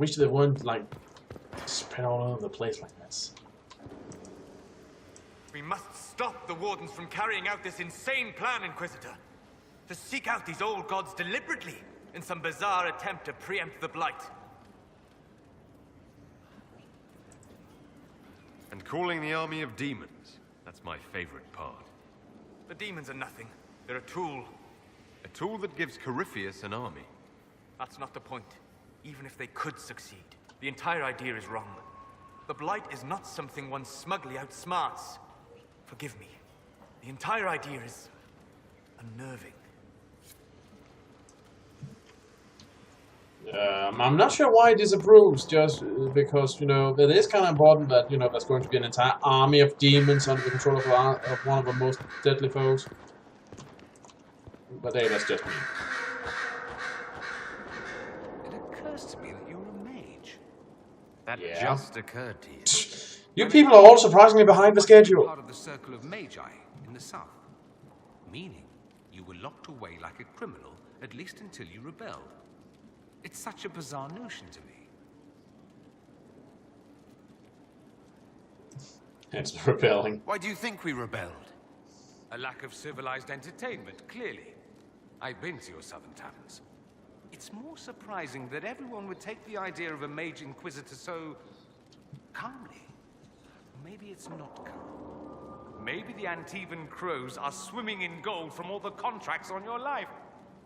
wish they weren't like spread all over the place like this. We must stop the Wardens from carrying out this insane plan, Inquisitor. To seek out these old gods deliberately in some bizarre attempt to preempt the Blight. And calling the army of demons. That's my favorite part. The demons are nothing. They're a tool. A tool that gives Corypheus an army. That's not the point. Even if they could succeed, the entire idea is wrong. The Blight is not something one smugly outsmarts. Forgive me. The entire idea is unnerving. I'm not sure why he disapproves, just because, you know, it is kind of important that, you know, there's going to be an entire army of demons under the control of one of the most deadly foes. But hey, that's just me. It occurs to me that you're a mage. That Yeah. just occurred to you. You people are all surprisingly behind the schedule. Part of the circle of magi in the south, meaning you were locked away like a criminal, at least until you rebelled. It's such a bizarre notion to me. It's rebelling. Why do you think we rebelled? A lack of civilized entertainment, clearly. I've been to your southern taverns. It's more surprising that everyone would take the idea of a mage inquisitor so calmly. Maybe it's not calm. Maybe the Antivan crows are swimming in gold from all the contracts on your life.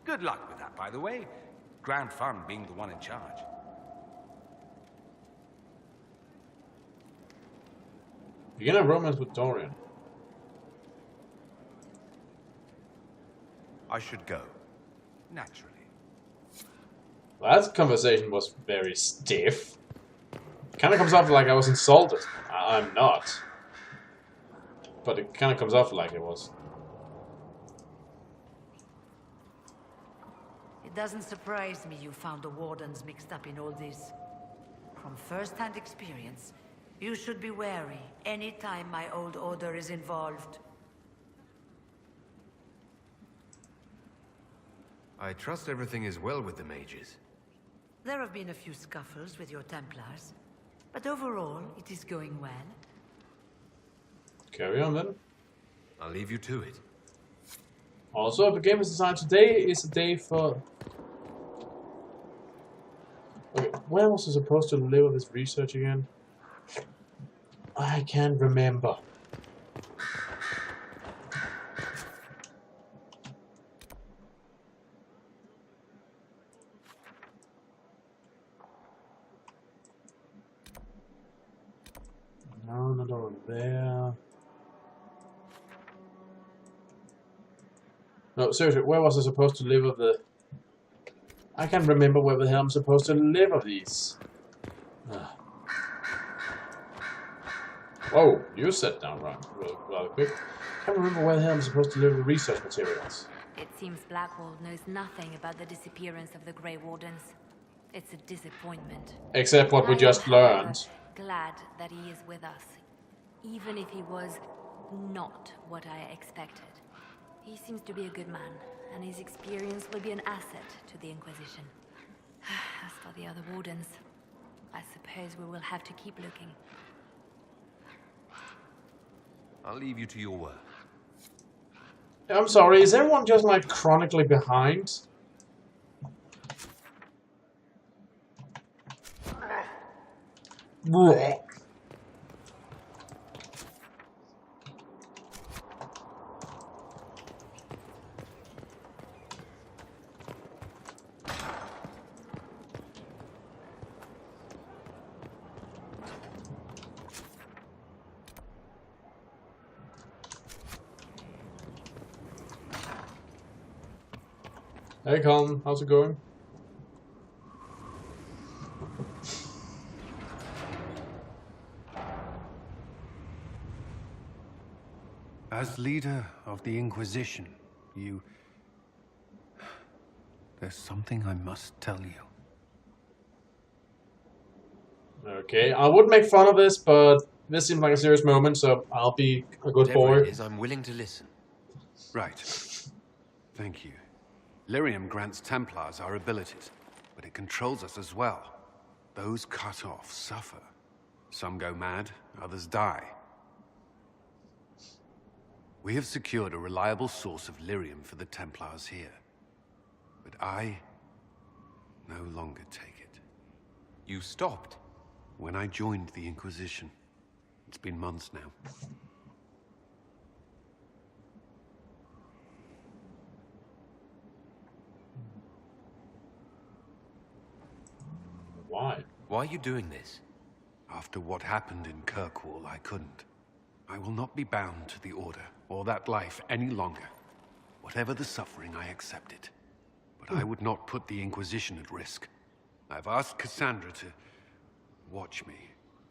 Good luck with that, by the way. Grand fun being the one in charge. You're gonna romance with Dorian. I should go. Naturally. That conversation was very stiff. Kind of comes off like I was insulted. I'm not. But it kind of comes off like it was. It doesn't surprise me you found the Wardens mixed up in all this. From first-hand experience, you should be wary any time my old order is involved. I trust everything is well with the mages. There have been a few scuffles with your Templars, but overall, it is going well. Carry on then. I'll leave you to it. Also, if the game is designed today, is a day for... Okay, where was I supposed to live with this research again? I can't remember. No, not over there. No, seriously, where was I supposed to live of the... I can't remember where the hell I'm supposed to live of these. Whoa, you sat down rather quick. Can't remember where the hell I'm supposed to live with research materials. It seems Blackwall knows nothing about the disappearance of the Grey Wardens. It's a disappointment. Except what we just learned. Glad that he is with us, even if he was not what I expected. He seems to be a good man, and his experience will be an asset to the Inquisition. As for the other Wardens, I suppose we will have to keep looking. I'll leave you to your work. I'm sorry, is everyone just like chronically behind? Blech. Hey Colin, how's it going? As leader of the Inquisition, there's something I must tell you. Okay, I would make fun of this, but this seems like a serious moment, so I'll be a good Whatever boy. it is, I'm willing to listen. Right. Thank you. Lyrium grants Templars our abilities, but it controls us as well. Those cut off suffer. Some go mad, others die. We have secured a reliable source of lyrium for the Templars here. But I no longer take it. You stopped? When I joined the Inquisition. It's been months now. Why? Why are you doing this? After what happened in Kirkwall, I couldn't. I will not be bound to the Order, or that life, any longer. Whatever the suffering, I accept it. But I would not put the Inquisition at risk. I've asked Cassandra to watch me.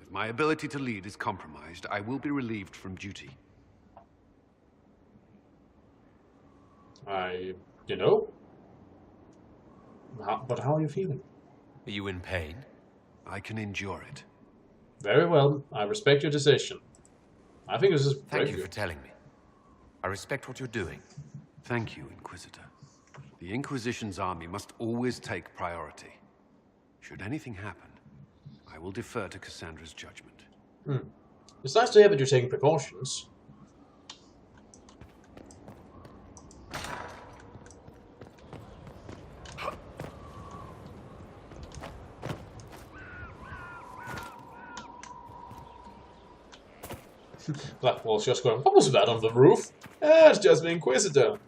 If my ability to lead is compromised, I will be relieved from duty. You know? But how are you feeling? Are you in pain? I can endure it. Very well. I respect your decision. I think this is Thank very you good. for telling me. I respect what you're doing. Thank you, Inquisitor. The Inquisition's army must always take priority. Should anything happen, I will defer to Cassandra's judgment. It's nice to hear that you're taking precautions. Blackwall's just going, what was that on the roof? It's just the Inquisitor.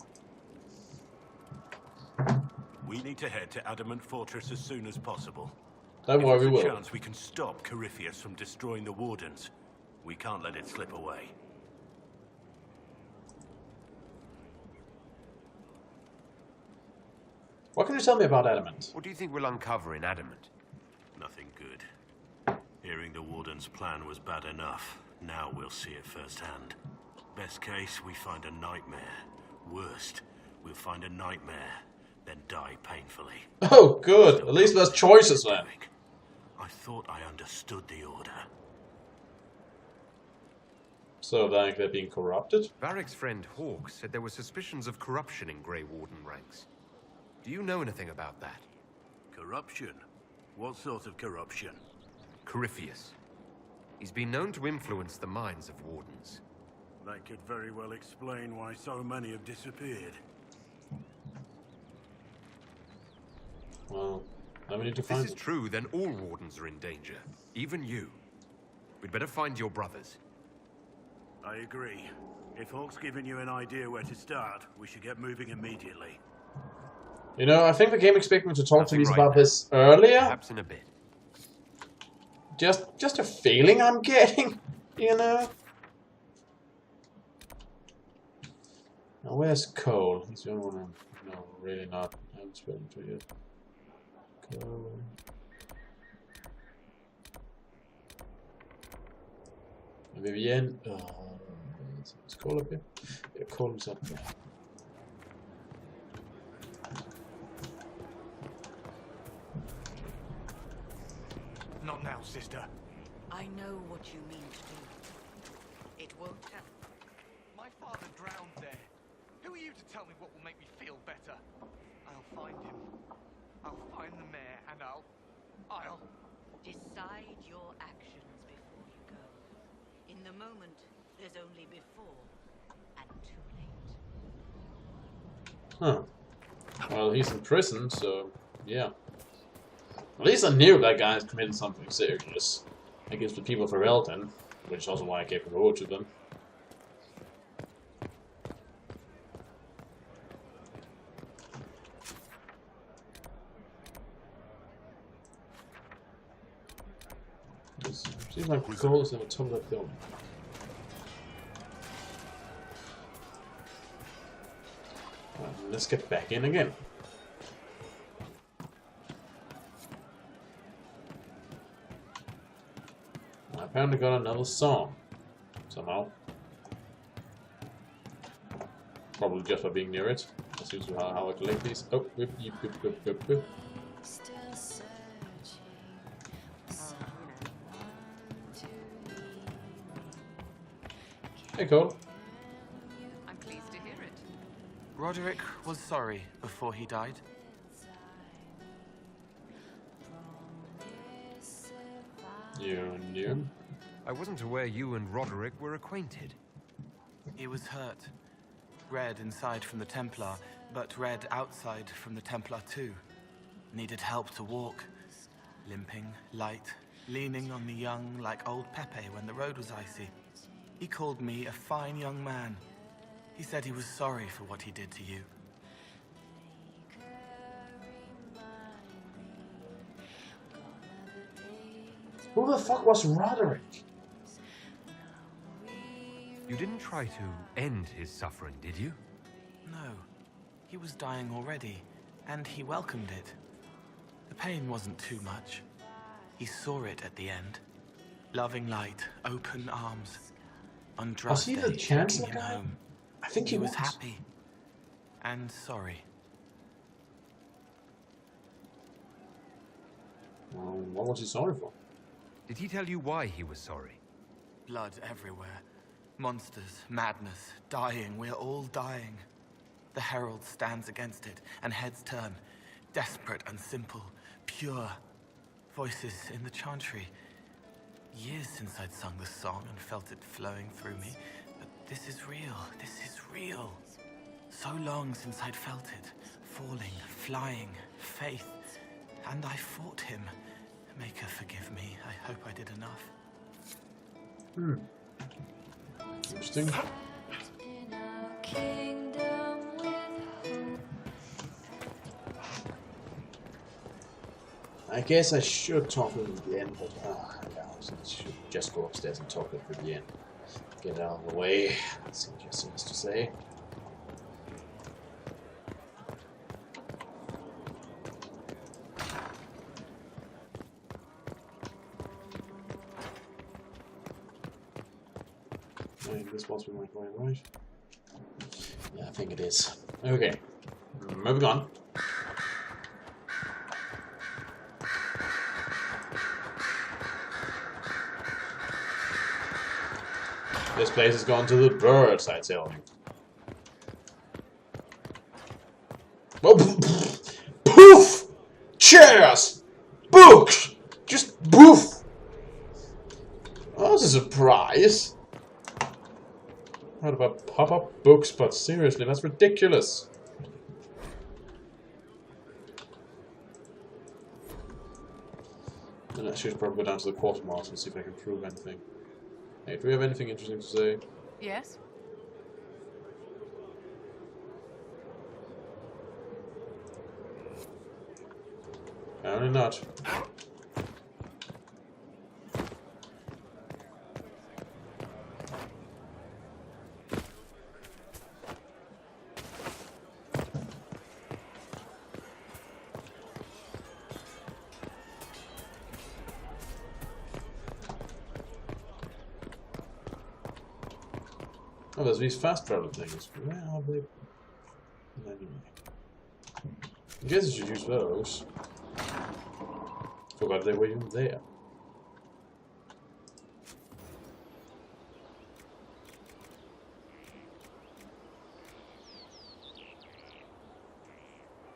We need to head to Adamant Fortress as soon as possible. Don't worry, we If there's a will. chance we can stop Corypheus from destroying the Wardens, we can't let it slip away. What can you tell me about Adamant? What do you think we'll uncover in Adamant? Nothing good. Hearing the Warden's plan was bad enough. Now we'll see it firsthand. Best case, we find a nightmare. Worst, we'll find a nightmare, then die painfully. Oh, good. At least there's choices then. I thought I understood the Order. So, like, they're being corrupted? Varric's friend Hawk said there were suspicions of corruption in Grey Warden ranks. Do you know anything about that? Corruption? What sort of corruption? Corypheus. He's been known to influence the minds of Wardens. That could very well explain why so many have disappeared. Well, then we need to If find this is true, then all Wardens are in danger. Even you. We'd better find your brothers. I agree. If Hawk's given you an idea where to start, we should get moving immediately. You know, I think the game expected me to talk to Nothing me right about now. this earlier. Perhaps in a bit. Just a feeling I'm getting, you know? Now, where's Cole? He's the only one I'm really not. I haven't spoken to yet. Cole. Vivienne. Is Cole up here? Yeah, Cole's up there. Not now, sister. I know what you mean to do. It won't help. My father drowned there. Who are you to tell me what will make me feel better? I'll find him. I'll find the mayor, and I'll... Decide your actions before you go. In the moment, there's only before and too late. Huh. Well, he's in prison, so yeah. At least I knew that guy has committed something serious against the people of Ferelden, which is also why I gave the road to them. Seems like the goal is in the top of that building. Let's get back in again. I apparently got another song. Somehow. Probably just by being near it. That seems to be how I collect these. Oh, whip, whip, whip, whip, whip, whip. Hey, Cole. I'm pleased to hear it. Roderick was sorry before he died. You knew? I wasn't aware you and Roderick were acquainted. He was hurt. Red inside from the Templar, but red outside from the Templar too. Needed help to walk. Limping, light, leaning on the young like old Pepe when the road was icy. He called me a fine young man. He said he was sorry for what he did to you. Who the fuck was Roderick? You didn't try to end his suffering, did you? No. He was dying already, and he welcomed it. The pain wasn't too much. He saw it at the end. Loving light, open arms. On Was he the Chancellor him guy? home. I think He was happy. And sorry. Well, what was he sorry for? Did he tell you why he was sorry? Blood everywhere. Monsters, madness, dying. We're all dying. The Herald stands against it, and heads turn. Desperate and simple. Pure. Voices in the chantry. Years since I'd sung the song and felt it flowing through me. But this is real. This is real. So long since I'd felt it. Falling, flying, faith. And I fought him. Maker, forgive me. I hope I did enough. Interesting. I guess I should talk with him at the end, but yeah, I should just go upstairs and talk with him at the end. Get it out of the way. Let's see what Jesse has to say. This must be my way, right? Yeah, I think it is. Okay, moving on. This place has gone to the birds, I tell you. Oh, poof! Chairs! Books! Just poof! Oh, that's a surprise. What about pop-up books? But seriously, that's ridiculous. And I should probably go down to the quartermaster and see if I can prove anything. Hey, do we have anything interesting to say? Yes? Apparently not. Oh, there's these fast travel things. Where are they? Anyway. I guess I should use those. Forgot they were even there.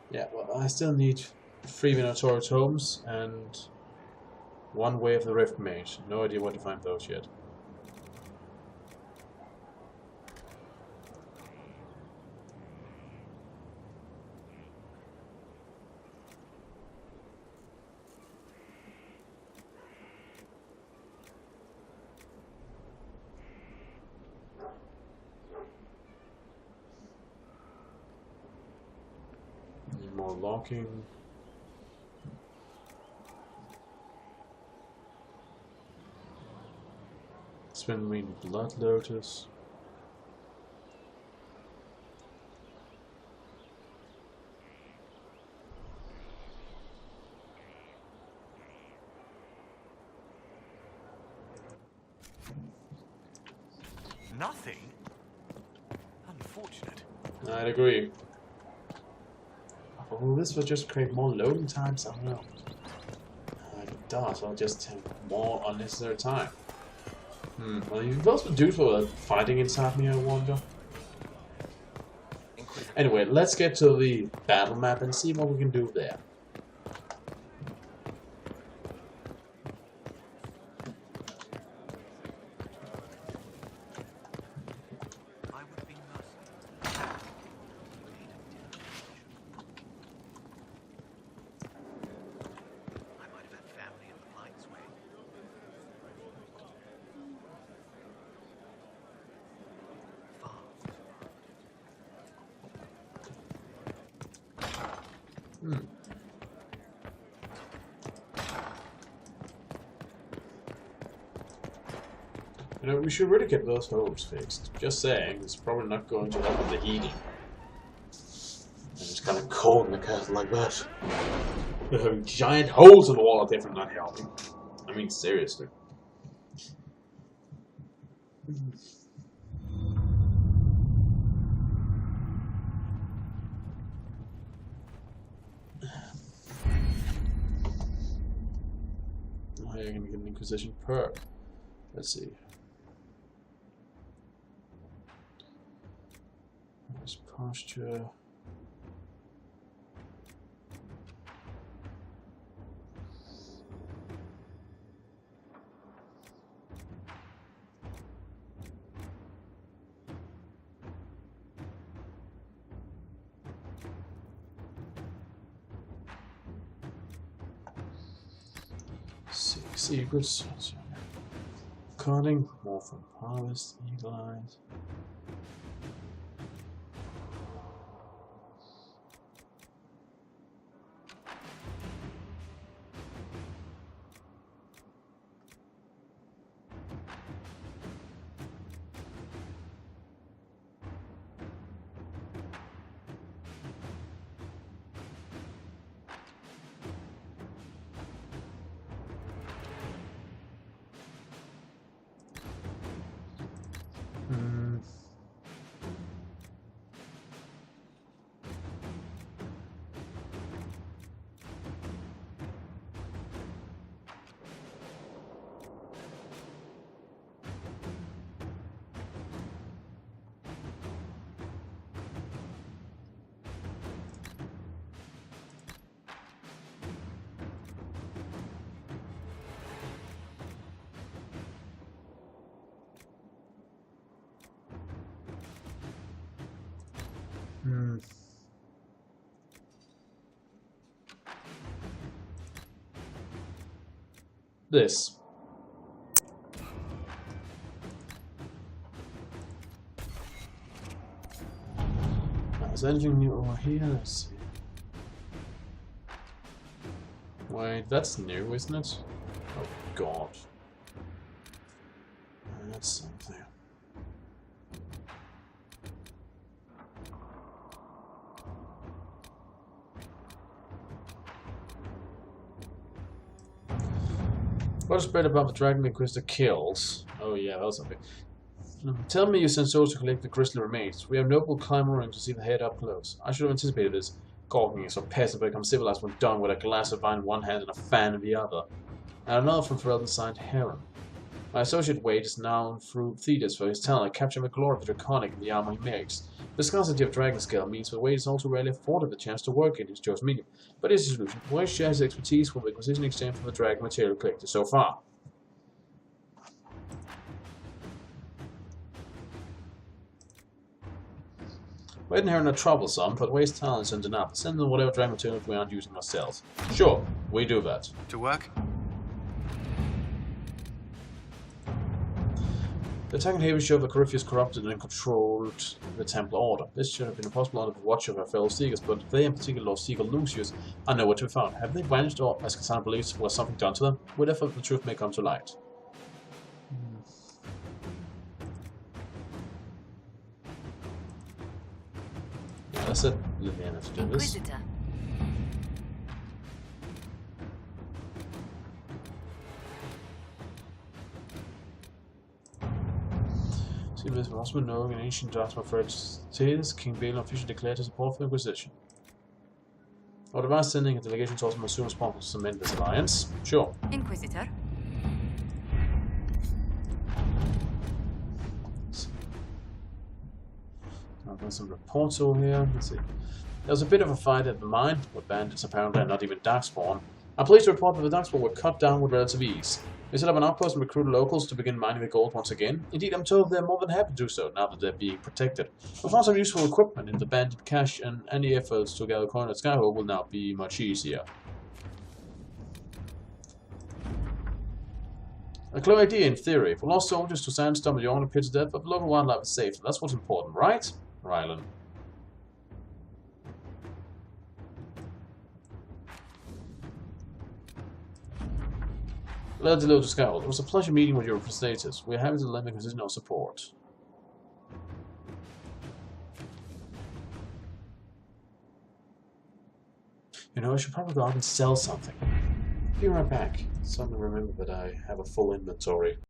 Yeah, well, I still need 3 Minotaur tomes and 1 Way of the Rift Mage. No idea where to find those yet. More locking. Spinning Blood Lotus. Nothing? Unfortunate. I'd agree. Will this will just create more loading times? I don't know. If it does, I'll just have more unnecessary time. Well, those dudes were fighting inside me, I wonder. Anyway, let's get to the battle map and see what we can do there. You know, we should really get those holes fixed. Just saying, it's probably not going to help with the heating. And it's kind of cold in the castle like that. They're having giant holes in the wall are definitely not helping. I mean, seriously. Oh, you're gonna get an Inquisition perk. Let's see. There's posture. Secrets. Cutting, more from harvest, eagle eyes. This. Is there anything new over here? Let's see. Wait, that's new, isn't it? Oh god. That's something. What is spread about the dragon the Inquisitor kills? Oh yeah, that was something. Tell me you sent souls to collect the crystal remains. We have noble climber in to see the head up close. I should have anticipated this. Gawking is so passive become civilized when done with a glass of wine in one hand and a fan in the other. And another from Ferelden signed Heron. My associate Wade is now through Thetis for his talent at capturing the glory of the Draconic in the armor he makes. The scarcity of Dragon Scale means that Wade is also rarely afforded the chance to work in his chosen medium. But here's the solution. Wade shares his expertise with the Inquisition in exchange for the Dragon material collected so far. Wade and Heron are troublesome, but Wade's talent is undeniable. Send them whatever Dragon material we aren't using ourselves. Sure, we do that. To work? The attack on Haven showed that Corypheus corrupted and controlled the Templar Order. This should have been impossible under the watch of our fellow Seekers, but they, in particular Lord Seeker Lucius, are nowhere to be found. Have they vanished, or, as Cassandra believes, was something done to them? Whatever, the truth may come to light. Yeah, that's it. Liliana to do this. Inquisitor. See, this was also knowing an ancient document for Thetis, King Bale officially declared his support for the Inquisition. Our device sending a delegation to also assume responsible to cement this alliance. Sure. Inquisitor. I've got some reports over here. Let's see. There was a bit of a fight at the mine, with bandits apparently and not even Darkspawn. I'm pleased to report that the Darkspawn were cut down with relative ease. We set up an outpost and recruited locals to begin mining the gold once again. Indeed, I'm told they're more than happy to do so, now that they're being protected. We found some useful equipment in the bandit cache, and any efforts to gather coin at Skyhold will now be much easier. A clear idea in theory. If we lost soldiers to sandstorm and the owner pit's death, but the local wildlife is safe. That's what's important, right? Rylan. Let's load the scout. It was a pleasure meeting with your status. We're happy to lend the Inquisition our support. You know, I should probably go out and sell something. Be right back. Suddenly remember that I have a full inventory.